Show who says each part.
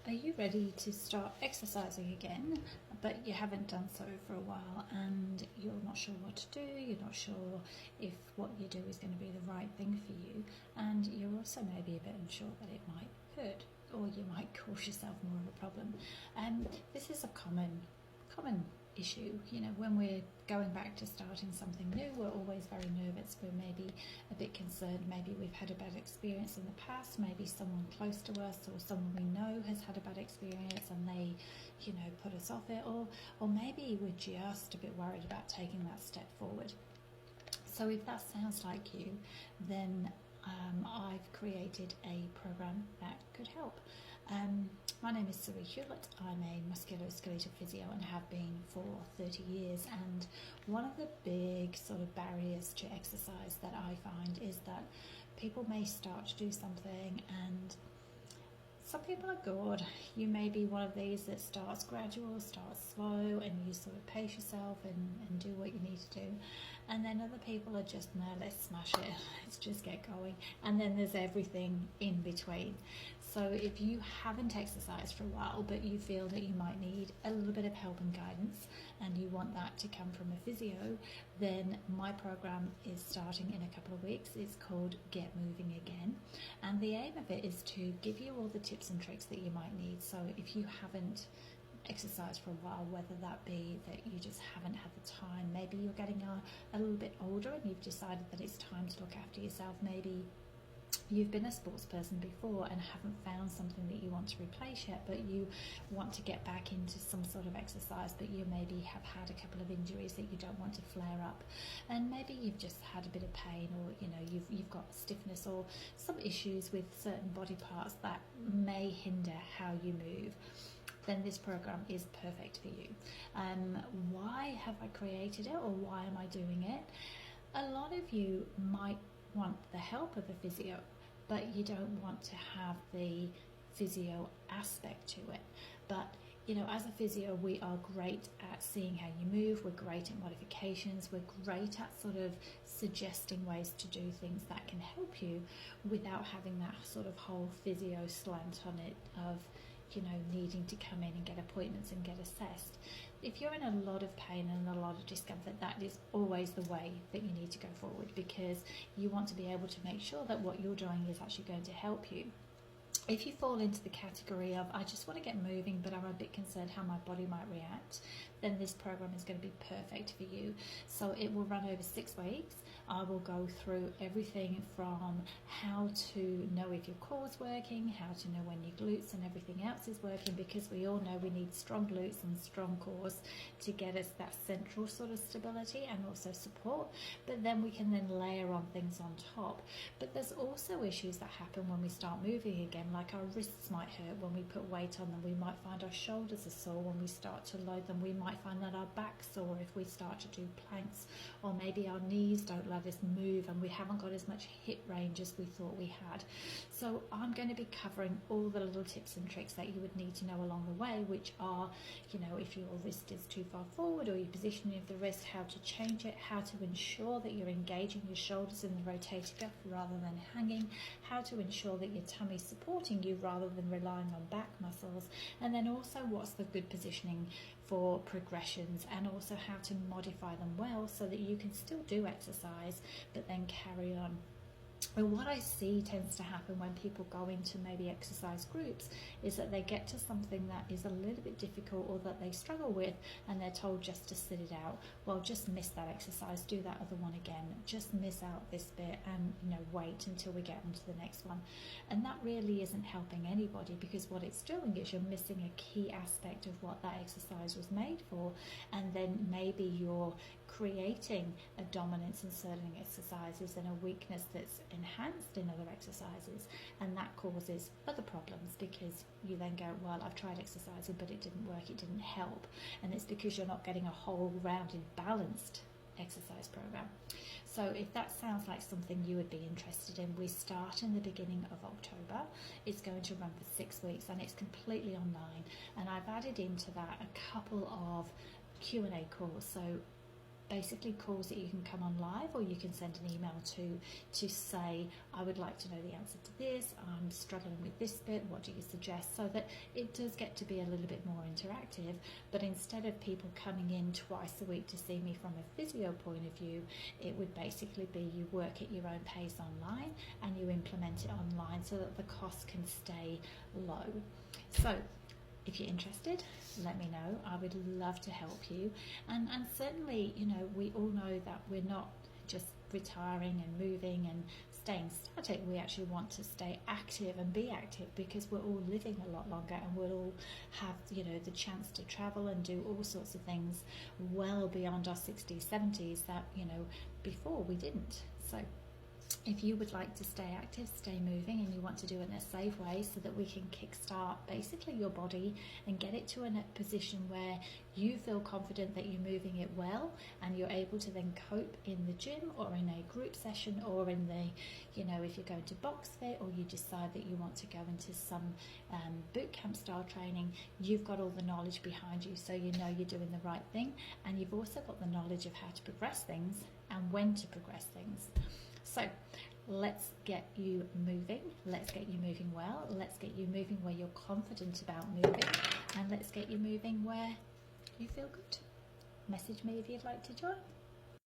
Speaker 1: Are you ready to start exercising again, but you haven't done so for a while and you're not sure what to do, you're not sure if what you do is going to be the right thing for you, and you're also maybe a bit unsure that it might hurt or you might cause yourself more of a problem. This is a common issue. You know, when we're going back to starting something new, we're always very nervous. We're maybe a bit concerned. Maybe we've had a bad experience in the past. Maybe someone close to us or someone we know has had a bad experience and they, you know, put us off it. Or maybe we're just a bit worried about taking that step forward. So if that sounds like you, then I've created a program that could help. My name is Suri Hewlett. I'm a musculoskeletal physio and have been for 30 years, and one of the big sort of barriers to exercise that I find is that people may start to do something and some people are good. You may be one of these that starts gradual, starts slow, and you sort of pace yourself and do what you need to do. And then other people are just, no, let's smash it, let's just get going. And then there's everything in between. So if you haven't exercised for a while, but you feel that you might need a little bit of help and guidance, and you want that to come from a physio, then my program is starting in a couple of weeks. It's called Get Moving Again. And the aim of it is to give you all the tips and tricks that you might need. So if you haven't exercised for a while, whether that be that you just haven't had the time, maybe you're getting a little bit older and you've decided that it's time to look after yourself, maybe you've been a sports person before and haven't found something that you want to replace yet, but you want to get back into some sort of exercise, but you maybe have had a couple of injuries that you don't want to flare up, and maybe you've just had a bit of pain, or you know you've got stiffness or some issues with certain body parts that may hinder how you move, then this program is perfect for you. Why have I created it, or why am I doing it? A lot of you might want the help of a physio, but you don't want to have the physio aspect to it. But you know, as a physio, we are great at seeing how you move, we're great at modifications, we're great at sort of suggesting ways to do things that can help you without having that sort of whole physio slant on it of, you know, needing to come in and get appointments and get assessed. If you're in a lot of pain and a lot of discomfort, that is always the way that you need to go forward, because you want to be able to make sure that what you're doing is actually going to help you. If you fall into the category of, I just want to get moving, but I'm a bit concerned how my body might react, then this program is going to be perfect for you. So it will run over 6 weeks. I will go through everything from how to know if your core's working, how to know when your glutes and everything else is working, because we all know we need strong glutes and strong cores to get us that central sort of stability and also support, but then we can then layer on things on top. But there's also issues that happen when we start moving again, like our wrists might hurt when we put weight on them, we might find our shoulders are sore when we start to load them, we might find that our back's sore if we start to do planks, or maybe our knees don't let us move and we haven't got as much hip range as we thought we had. So I'm going to be covering all the little tips and tricks that you would need to know along the way, which are, you know, if your wrist is too far forward or your positioning of the wrist, how to change it, how to ensure that you're engaging your shoulders in the rotator cuff rather than hanging, how to ensure that your tummy's supporting you rather than relying on back muscles, and then also what's the good positioning for progressions, and also how to modify them well so that you can still do exercise but then carry on. And what I see tends to happen when people go into maybe exercise groups is that they get to something that is a little bit difficult or that they struggle with, and they're told just to sit it out. Well, just miss that exercise, do that other one again, just miss out this bit, and you know, wait until we get on to the next one. And that really isn't helping anybody, because what it's doing is you're missing a key aspect of what that exercise was made for, and then maybe you're creating a dominance in certain exercises and a weakness that's enhanced in other exercises, and that causes other problems, because you then go, well, I've tried exercising but it didn't work, it didn't help, and it's because you're not getting a whole rounded balanced exercise program. So if that sounds like something you would be interested in, we start in the beginning of October. It's going to run for 6 weeks and it's completely online, and I've added into that a couple of Q&A calls. So basically calls that you can come on live, or you can send an email to say, I would like to know the answer to this, I'm struggling with this bit, what do you suggest? So that it does get to be a little bit more interactive. But instead of people coming in twice a week to see me from a physio point of view, it would basically be you work at your own pace online and you implement it online so that the cost can stay low. So if you're interested, let me know. I would love to help you. And certainly, you know, we all know that we're not just retiring and moving and staying static. We actually want to stay active and be active, because we're all living a lot longer and we'll all have, you know, the chance to travel and do all sorts of things well beyond our 60s, 70s that, you know, before we didn't. So if you would like to stay active, stay moving, and you want to do it in a safe way so that we can kickstart basically your body and get it to a position where you feel confident that you're moving it well and you're able to then cope in the gym or in a group session or in the, you know, if you're going to box fit or you decide that you want to go into some boot camp style training, you've got all the knowledge behind you, so you know you're doing the right thing, and you've also got the knowledge of how to progress things and when to progress things. So let's get you moving, let's get you moving well, let's get you moving where you're confident about moving, and let's get you moving where you feel good. Message me if you'd like to join.